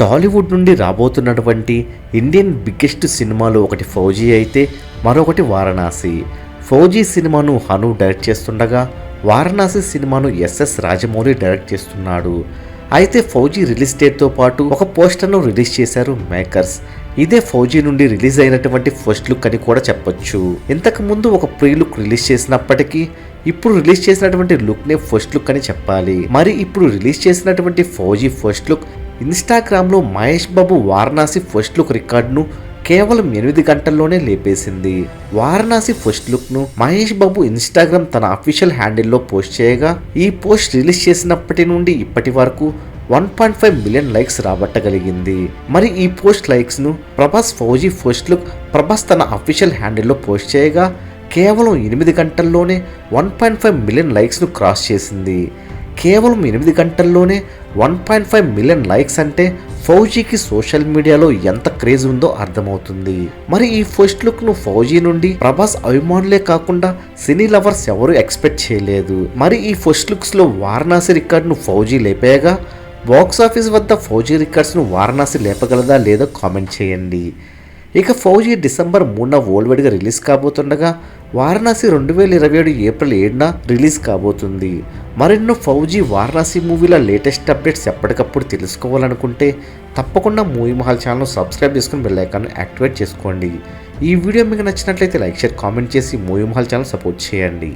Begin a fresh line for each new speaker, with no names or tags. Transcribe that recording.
టాలీవుడ్ నుండి రాబోతున్నటువంటి Indian biggest సినిమాలు ఒకటి ఫౌజీ అయితే మరొకటి వారణాసి. ఫౌజీ సినిమాను హను డైరెక్ట్ చేస్తుండగా వారణాసి సినిమాను ఎస్ఎస్ రాజమౌళి డైరెక్ట్ చేస్తున్నాడు. అయితే ఫౌజీ రిలీజ్ డేట్తో పాటు ఒక పోస్టర్ను రిలీజ్ చేశారు మేకర్స్. ఇదే ఫౌజీ నుండి రిలీజ్ అయినటువంటి ఫస్ట్ లుక్ అని కూడా చెప్పొచ్చు. ఇంతకు ముందు ఒక ప్రీ లుక్ రిలీజ్ చేసినప్పటికీ ఇప్పుడు రిలీజ్ చేసినటువంటి లుక్ నే ఫస్ట్ లుక్ అని చెప్పాలి. మరి ఇప్పుడు రిలీజ్ చేసినటువంటి ఫౌజీ ఫస్ట్ లుక్ ఇన్స్టాగ్రామ్ లో మహేష్ బాబు వారణాసి ఫస్ట్ లుక్ రికార్డును కేవలం 8 గంటల్లోనే లేపేసింది. వారణాసి ఫస్ట్ లుక్ ను మహేష్ బాబు ఇన్స్టాగ్రామ్ తన అఫీషియల్ హ్యాండిల్లో పోస్ట్ చేయగా ఈ పోస్ట్ రిలీజ్ చేసినప్పటి నుండి ఇప్పటి వరకు 1.5 మిలియన్ లైక్స్ రాబట్టగలిగింది. మరి ఈ పోస్ట్ లైక్స్ ను ప్రభాస్ ఫౌజీ ఫస్ట్ లుక్ ప్రభాస్ తన అఫీషియల్ హ్యాండిల్లో పోస్ట్ చేయగా కేవలం 8 గంటల్లోనే 1.5 మిలియన్ లైక్స్ ను క్రాస్ చేసింది. కేవలం 8 గంటల్లోనే 1.5 మిలియన్ లైక్స్ అంటే ఫౌజీకి సోషల్ మీడియాలో ఎంత క్రేజ్ ఉందో అర్థమవుతుంది. మరి ఈ ఫస్ట్ లుక్ ను ఫౌజీ నుండి ప్రభాస్ అభిమానులే కాకుండా సినీ లవర్స్ ఎవరు ఎక్స్పెక్ట్ చేయలేదు. మరి ఈ ఫస్ట్ లుక్స్ లో వారణాసి రికార్డును ఫౌజీ లేపేయగా బాక్స్ ఆఫీస్ వద్ద ఫౌజీ రికార్డ్స్ ను వారణాసి లేపగలదా లేదో కామెంట్ చేయండి. ఇక ఫౌజీ డిసెంబర్ 3న వరల్డ్ వైడ్ గా రిలీజ్ కాబోతుండగా వారణాసి 2027 ఏప్రిల్ 7న రిలీజ్ కాబోతుంది. మరెన్నో ఫౌజీ వారణాసి మూవీల లేటెస్ట్ అప్డేట్స్ ఎప్పటికప్పుడు తెలుసుకోవాలనుకుంటే తప్పకుండా మూవీ మహల్ ఛానల్ సబ్స్క్రైబ్ చేసుకుని బెల్ ఐకాన్ యాక్టివేట్ చేసుకోండి. ఈ వీడియో మీకు నచ్చినట్లయితే లైక్ షేర్ కామెంట్ చేసి మూవీ మహల్ ఛానల్ సపోర్ట్ చేయండి.